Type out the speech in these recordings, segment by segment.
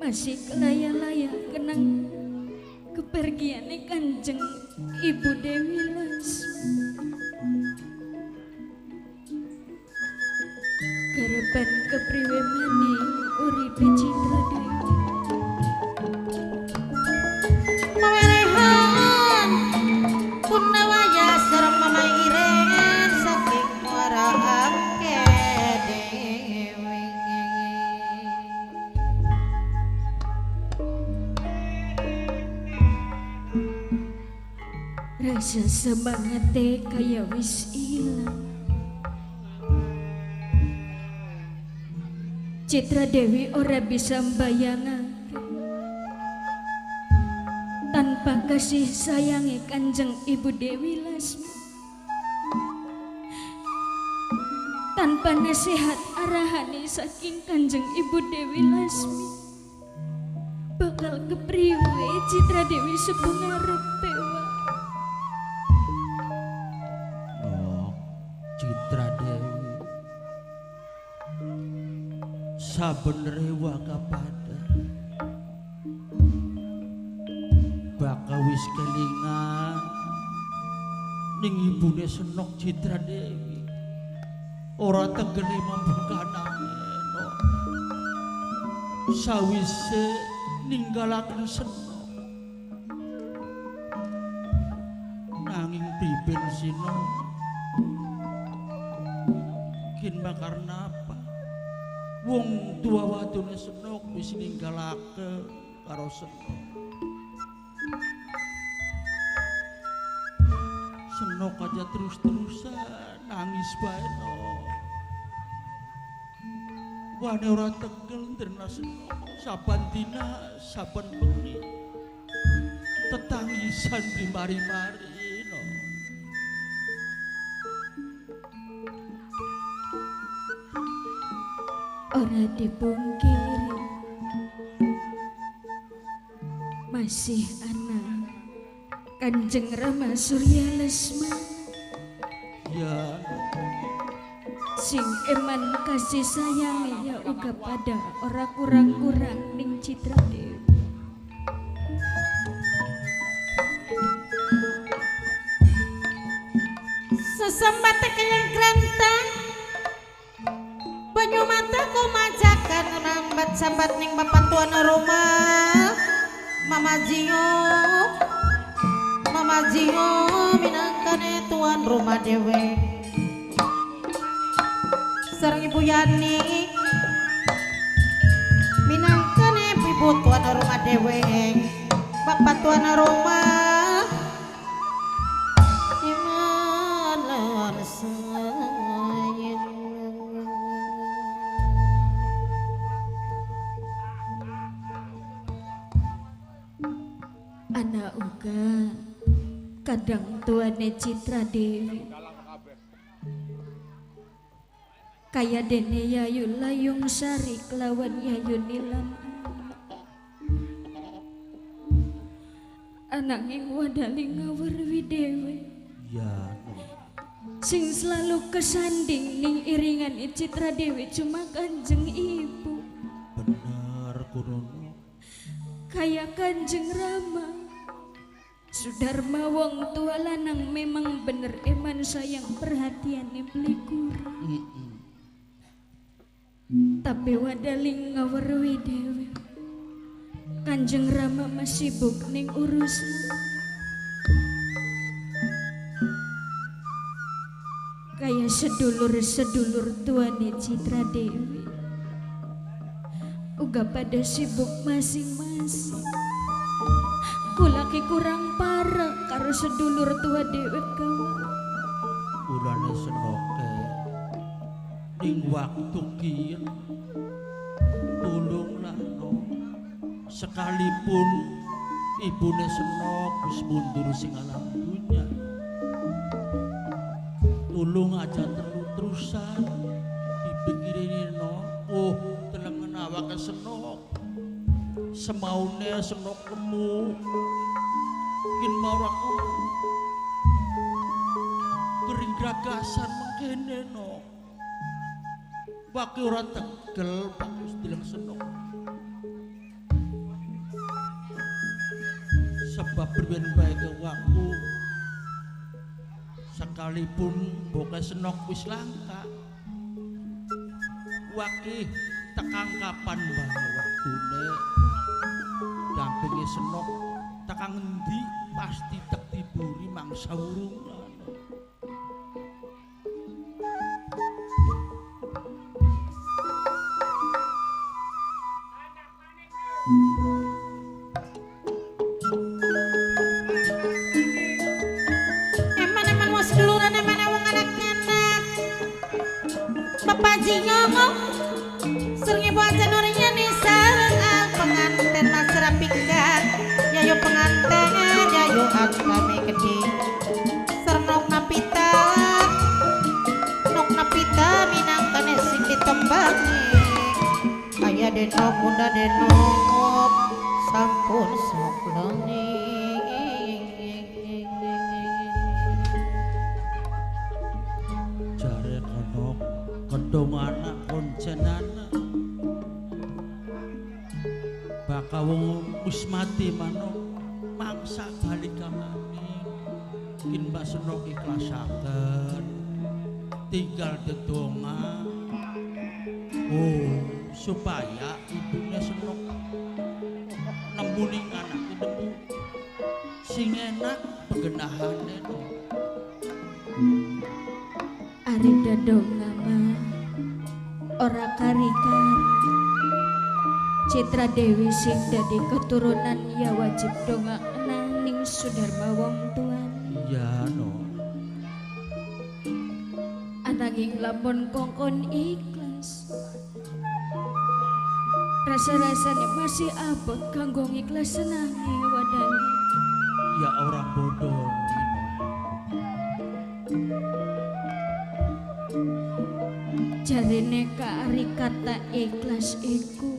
masih kelaya-laya kenang kepergiane Kanjeng Ibu Dewi Lasmi. Garepan kepriwe maning uripe Citra Dewi. Mawerehan punawaya sareng Mama Iren saking muara angke Dewi. Rasa semangate kaya wis ilang. Citra Dewi ora bisa mbayangaken tanpa kasih sayangi Kanjeng Ibu Dewi Lasmi, tanpa nasihat arahane saking Kanjeng Ibu Dewi Lasmi, bakal kepriwe Citra Dewi sepengarepe wae. Oh, Citra Dewi saben rewa kapada bakal wis kelingan ning ibune Senok Citra Dewi ora tenggene membukanane no sawise ninggalaken Senok nanging pipen sino kin makarna apa wong tua wadone Senok wis ninggalake karo Senok. Senok aja terus-terusan nangis bae no. Wane ora tegel nderna Senok saben dina saben bengi. Tetangisan di mari-mari no. Ora dipungkiri masih anak Kanjeng Rama Surya Lesmana Ya sing eman kasih sayangi ya uga pada ora kurang-kurang ning Citra Dewi. Sesembate kayang grantang banyu mataku majakan rambat sambat ning bapak tuan rumah Mama Jio minangkane tuan rumah dewe sareng Ibu Yani minangkane ibu tuan rumah dewe bapak tuan rumah iman sayang. Anak uga kadang tuane Citra Dewi kaya dene Yayu Layung Sari kelawan Yayu Nilam ananging wadali ngawerwi dewe ya sing selalu kesanding ning iringan Citra Dewi cuma Kanjeng Ibu bener kunono kaya Kanjeng Rama Sudarma wong tua lanang memang bener eman sayang perhatian beli kurang tapi wadaling ngawerwi dewe Kanjeng Rama masih sibuk ning urusan kaya sedulur-sedulur tuane Citra Dewi uga pada sibuk masing-masing. Kulaki kurang parah karo sedulur tua dewek kawan. ulane Senoke ning waktu kiyen tulunglah no sekalipun ibune Senok wis mundur sing alam dunya tulung aja terus-terusan dipikirin no oh telengen awake Senok semaune Senok lemu kin mau aku kering gragasan mengkene no wake ora tegel bagus dilang Senok sebab priwen bae kewaku sekalipun boke senok wis langka waki tekang kapan bae waktune dampingi senok tekang endi pasti tek diburi mangsa urungan. Eman was duluran eman wong anak-anak. Bapak Jingo sering ibu aja nurinya nih sareng pengantin mas rapikan. Yayo pengantin yayo kami gede. Sernok napita minang kane sing ditembangi. Aya denok bunda denok sampun sok lengi. Jare kono kendong anak koncenana bakal wong wis mati manuk mangsa balik kamane kin Mbak Senok ikhlasaken tinggal dedonga supaya ibunya Senok nembuning anak itu sing enak pegenahane Ari dadonga mah ora kari-kari Citra Dewi sing dadi keturunan ya wajib donga ning Sudarma wong tuane. Ya no. Ananging lamun kongkon ikhlas rasa-rasane masih abot kanggo ikhlas senange wadane. Ya orang bodoh Jarine kari kata ikhlas iku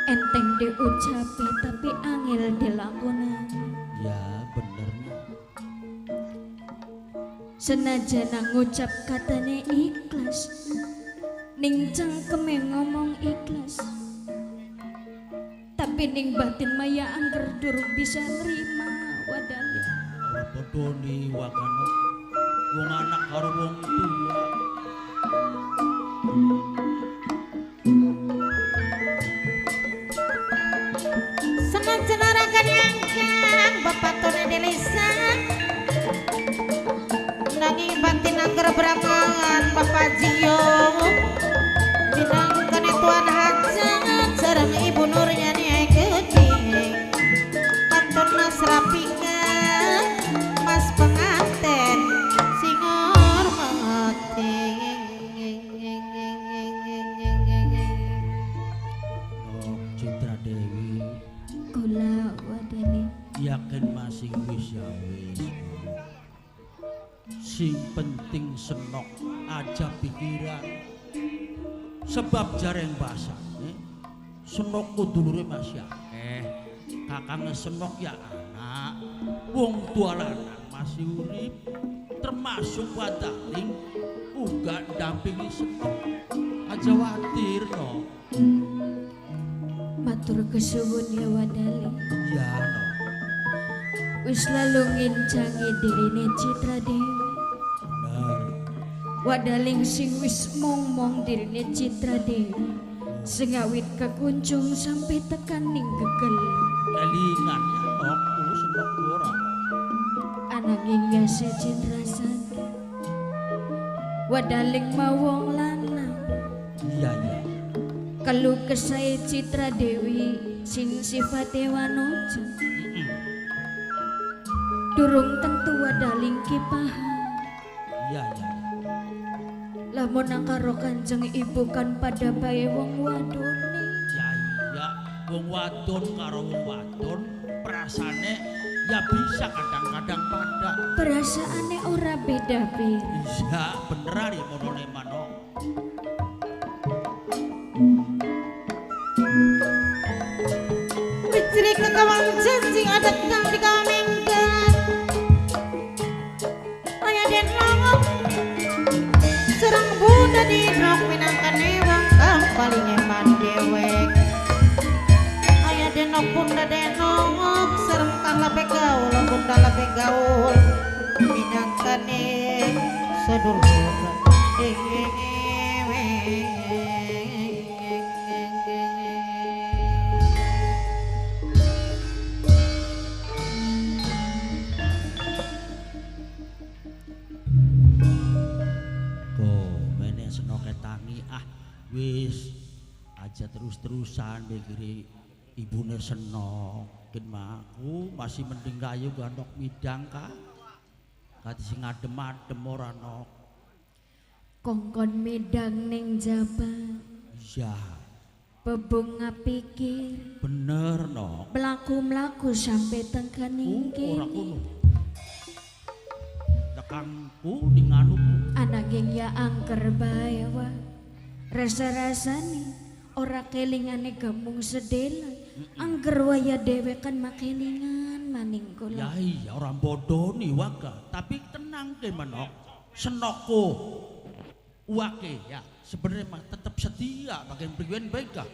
enteng diucapi tapi angel dilakonan. ya bener Senajan ngucap katane ikhlas ning cangkeme ngomong ikhlas tapi ning batin maya angger durung bisa nerima wadane. orang bodoh nih wakano wong anak karo wong tua Senajan aragan yangkang bapak tone delisan nanging batin angger berangan bapak Jio minang kene tuan hajat sareng ibu nurnya nih gede kantun mas rapikan mas penganten sing hormati Citra Dewi Kula wadane yakin masing wis ya wis sing penting Senok aja pikiran sebab jareng basane Senok kudulure masih akeh kakang Senok ya anak wong tua lanang masih urip termasuk wadaling uga dampingi Senok aja watir no matur kesuwun ya wadali ya no wis lalu ngincangi dirine Citra Dewi bener wadaling sing wis mong-mong dirine Citra Dewi sengawit kekuncung sampai tekan ning gegel kelingan ya aku Senok ora ananging ngase Citra Sati wadaling mawong lanang iya iya kalau kesai Citra Dewi sing sifate wanoja durung tentu wadaling kipahan iya iya lamun nang karo Kanjeng Ibu kan pada bae wong wadone ya iya wong wadon karo wong wadon perasane ya bisa kadang-kadang pada perasaane ora beda-beda iya bener ari monone mano Wicri kekawang janji adat kang dikamenggan Aya den longok serang Bunda dinok minangkan ewang kang paling eman dewek Aya den nok bunda denok serem kang labe gaul bunda labe gaul minangkane sedulur wis aja terus-terusan mikiri ibune senok kin maku masih mending kayu gandok midang ka kati sing adem-adem ora nok kongkon midang ning jaba iya bebunga pikir bener nok mlaku-mlaku sampai tengkaning ora kene kuno dekangku ning anuku ananging ya angker bae wae rasa-rasane ora kelingane gambung sedela angger waya dhewe kan makelingan maning kula ya iya orang bodoh nih waga tapi tenang ke menok senokku wake ya sebenarnya mah tetap setia bagian priwen baik kah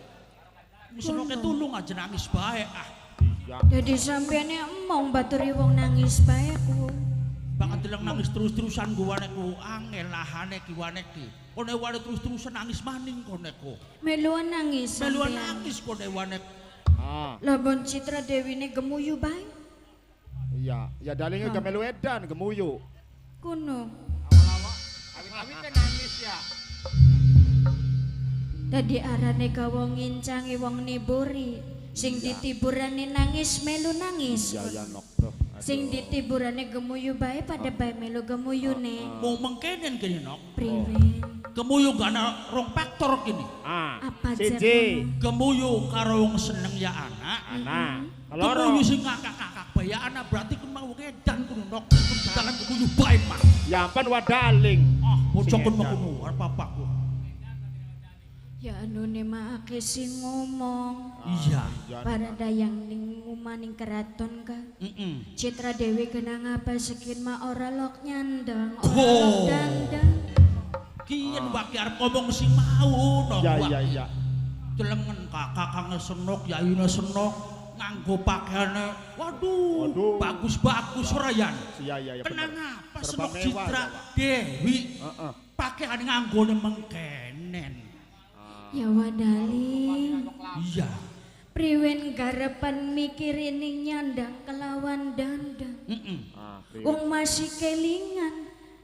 senoknya tulung aja nangis baik jadi sampeane emong baturi wong nangis bae ku bakal telang nangis terus-terusan guwaneku angel lahane kiwaneki kone wane terus-terusan nangis maning koneku meluan nangis meluan nangis kone wanek labon Citra Dewi ini gemuyu bae iya ya dalingnya gemelu edan gemuyu kuno awit-awit nangis ya tadi arane ka wong ngincangi wong niburi sing ditiburane nangis melu nangis ya nok bro sing ditiburane gemuyu bae pada bae melu gemuyune mau mengkenen kini nok priwen gemuyu gak ada rong faktor kini apa siji gemuyu karo wong seneng ya anak gemuyu sing ngakak-kakak bae ya anak berarti kun mau edan kun nok jangan gemuyu bae mah ya pan wadaling bocokun mah kuno apa-apa ya anu ne mah ake sing ngomong iya para dayang ning umaning keraton ka Citra Dewi kena ngapa sekin mah ora lok nyandang ora lok dandang kian waki arep ngomong sing mau nok iya celengen kakak kang senok yayune senok nganggo pakaiane waduh bagus-bagus ora yan iya kenang apa senok Citra Dewi pakaiane nganggone mengkenen ya wadaling iya priwen garepan mikirin ning nyandang kelawan dandang wong masih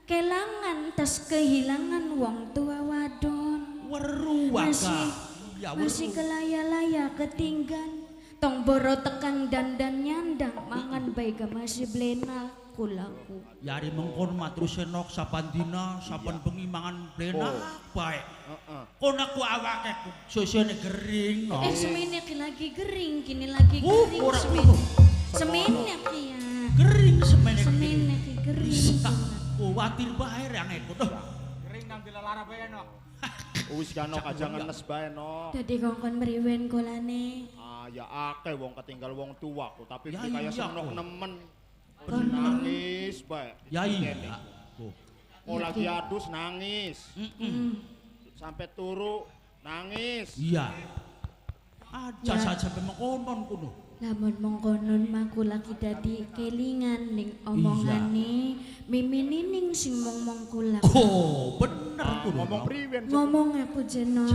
kelangan tas kehilangan wong tua wadon weru waka masih kelaya-laya ketinggan tong boro tekang dandan nyandang mangan baik masih blena kulaku yari mengkon matur senok sapan dina sapan bengi mangan blena baik kon aku awake sosone gering no semene lagi gering kini lagi gering semene ya gering semene gering watir bae yang ekut gering nang dilalara bae nok wis kanok aja ngenes bae nok dadi kongkon mriwen kolane ya akeh wong ketinggal wong tuaku tapi ya, kaya iya, senok nemen nangis bae ya iya mau lagi adus nangis sampai turu nangis iya aja saja mengkonon kuno lamun mengkonon maku lagi dadi kelingan ning omongane miminining sing mong kula bener kuno ngomong priwen ngomong aku jenok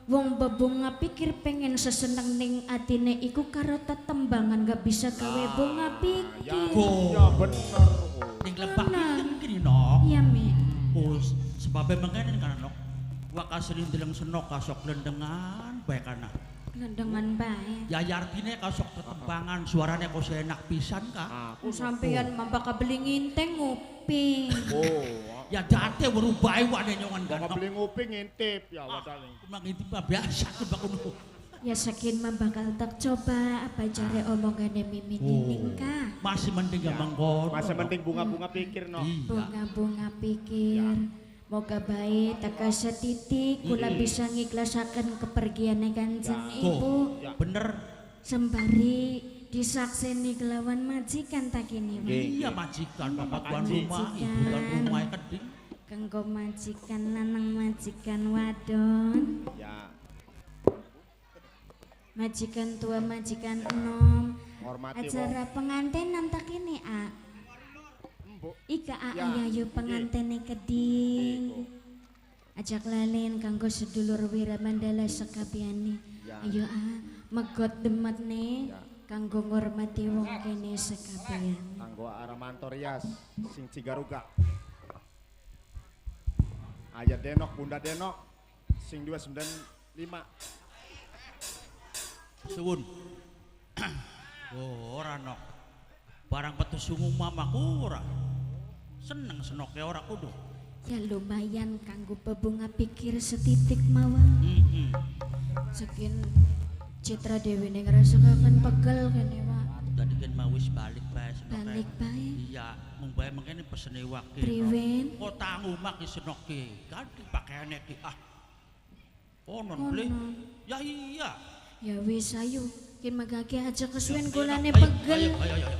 wong bebunga pikir pengen seseneng ning atine iku karo tetembangan gak bisa gawe bunga pikir ya bener ning lebak kini nok iya men sebabnya mengkenen kan nok waka sering deleng senok kasok lendengan bae kana lendengan bae ya artine kasok tetembangan suarane kok enak pisan ka sampeyan mambaka beli nginteng nguping ya date weru bae wane nyongan kan beli nguping ngintip ya wadaling kumang ngintip biasa ku bakuno ya sakin mah bakal tak coba apa jare omongane miminining ka masih mending ya mengkon masih mending bunga-bunga pikir no bunga-bunga pikir moga baik teka setitik kula bisa ngiklasaken kepergian kanjeng ibu bener sembari disakseni kelawan majikan tak ini iya majikan bapak tuan rumah ibu tuan rumah keding kanggo majikan lanang majikan wadon ya majikan tua majikan enom. Hormati Acara pengantin tak ini a. Mbok. Ika a Ya, ayo pengantin keding. Ajak lalin kanggo sedulur Wiramandala sekabiane. Ya. Ayo a megot demet nih Ya. kanggo ngormati wong kene sekabian. Kanggo Aramanto Rias sing Cigaruga. Ayah Denok, Bunda Denok sing 295. Suwun. Oh, ora nok. Barang petus sungu mamaku ora. Seneng senoke ora kudu. Ya lumayan kanggo bebunga pikir setitik mawon. Saking Citra Dewi ning rasakan pegel kene Pak. Tadi kan mau wis balik bae senoke. Balik bae. Iya, mung bae mengkene pesene wake. Priwen. Kok tangu mak senoke. Ganti pakaiane ki ah. Onon ble. Onon. Ya iya. Ya wis ayo, kin magagi aja kesuwen gulane Ayo, pegel. ayo.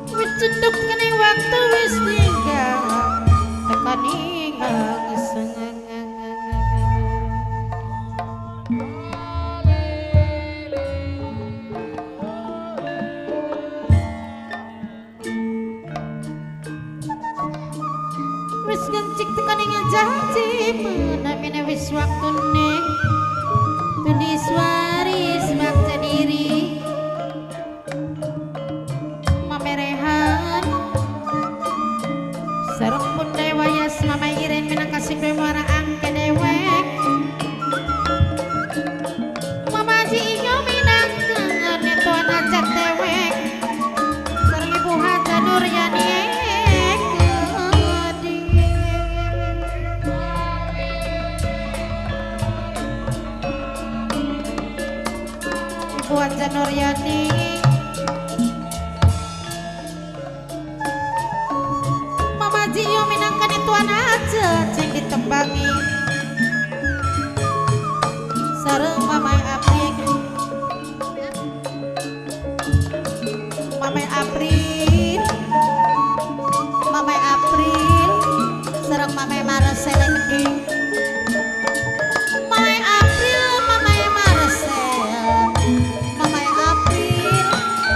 Wis ceduk kene waktu wis tinggal tekaning ngeseng. Wis gancik tekaning janji menamine wis waktune tulis waris maksa diri mamerehan sareng pun dewayas mama iren minang kasih bewaraan ke dewek mama jiyo minang kengen tuan ajat dewek sareng ibu haja Nuryani ibu haja Nuryani Jiyo minangkan ituan aja cing ditembangi sareng mamai April sareng mamai Marcel gede mamai April mamai Marcel mamai April mamai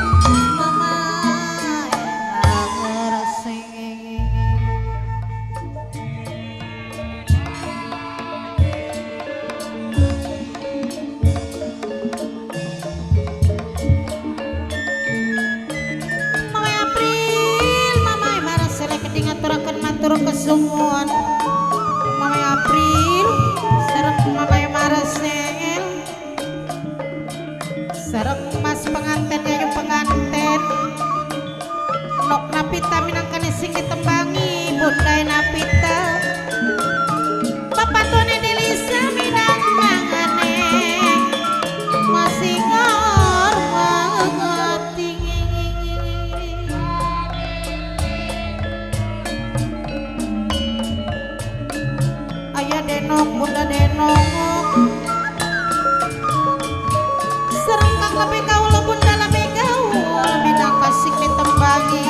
Marcel. Matur kesumuan Mamai April sareng Mamai Marcel sareng mas penganten ayu penganten nok napita minangkane sing ditembangi Bunda Napita Bapak tuane Delisa minang mangane masih ngormati Denok, Bunda Denok sereng kang lebih gaul, Bunda lebih gaul bidang kasih ditembangi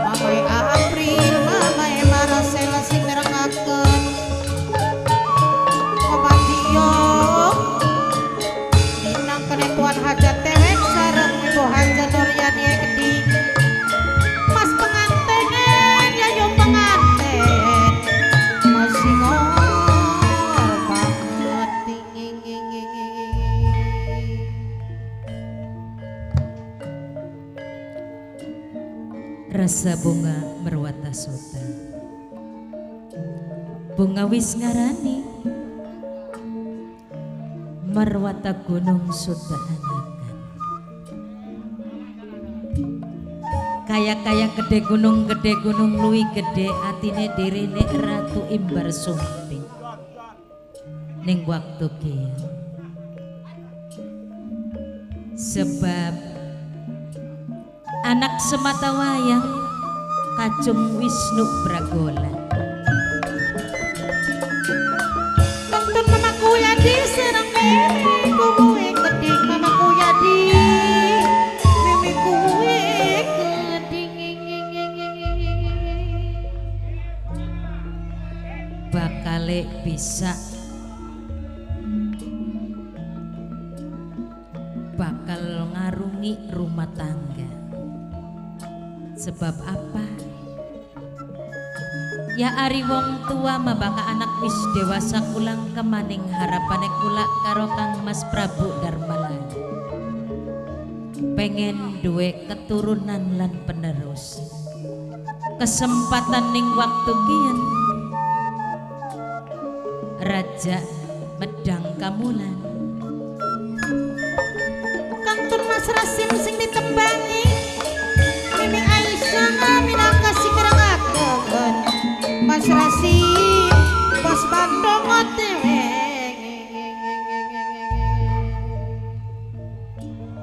Mamai April, Mamai Marcel sing nerengakeun Mama Dio bidang kenetuan hajat tewek sareng ibu haja Nuryani gede mas penganten yayu penganten masih rasa bunga merwata sota bunga wis ngarani merwata gunung sudah anakan kaya gede gunung luwi gede atine direne ratu imbar sumping ning waktu kia sebab anak semata wayang Kajung Wisnu Bragola. Tuntun mamaku Yadi serang mimi kuwe keding mamaku Yadi mimi kuwe keding Bakale bisa bakal ngarungi rumah tangga. Sebab apa? Ya ari wong tua mabaka anak wis dewasa kulang kemaning harapane kula karo Kang Mas Prabu Darmalaya. Pengen duwe keturunan lan penerus. Kesempatan ning waktu kian Raja Medang Kamulan. Kantun Mas Rasim sing ditembangi Mimi Aisyah minangka sing ngerangakeun Mas Rasim Bos Bandung OTW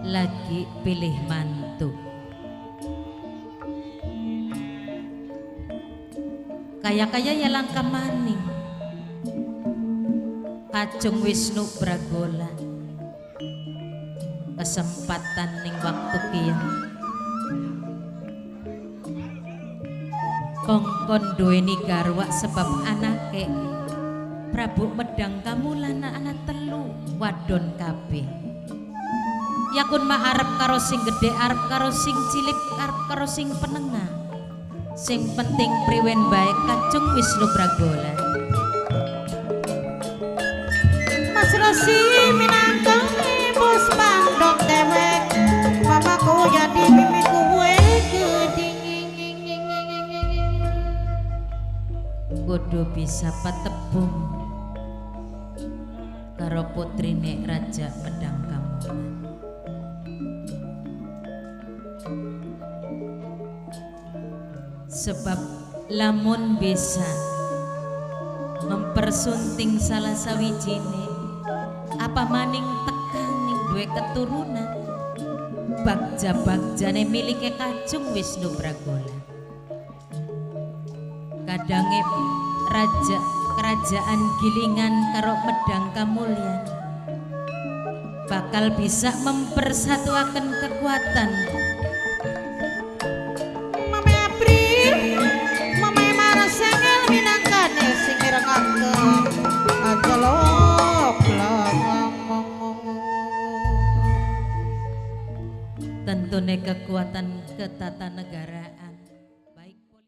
Lagi pilih mantu. Kaya-kaya ya langka maning Kajung Wisnu Bragola. Kesempatan ning waktu kian kongkon duweni garwa sebab anake Prabu Medang Kamulan anak telu wadon kabeh. Yakun mah arep karo sing gedhe, arep karo sing cilik, arep karo sing penengah. Sing penting priwen bae Kajung Wisnu Bragola. Mas Rasim minangka Bos Bandung dewek mamaku jadi mimi kuwe keding Kudu bisa patebung karo putrine Raja Medang Kamulan. Sebab lamun bisa mempersunting salah sawijine apa maning tekan ning duwe keturunan bagja-bagjane milike Kajung Wisnu Bragola. Kadange raja kerajaan Gilingan karo Medang Kamulyan bakal bisa mempersatuaken kekuatan Mame April Mame Marasengel minangkane sing ngerangakeun ajalok tentune kekuatan ketatanegaraan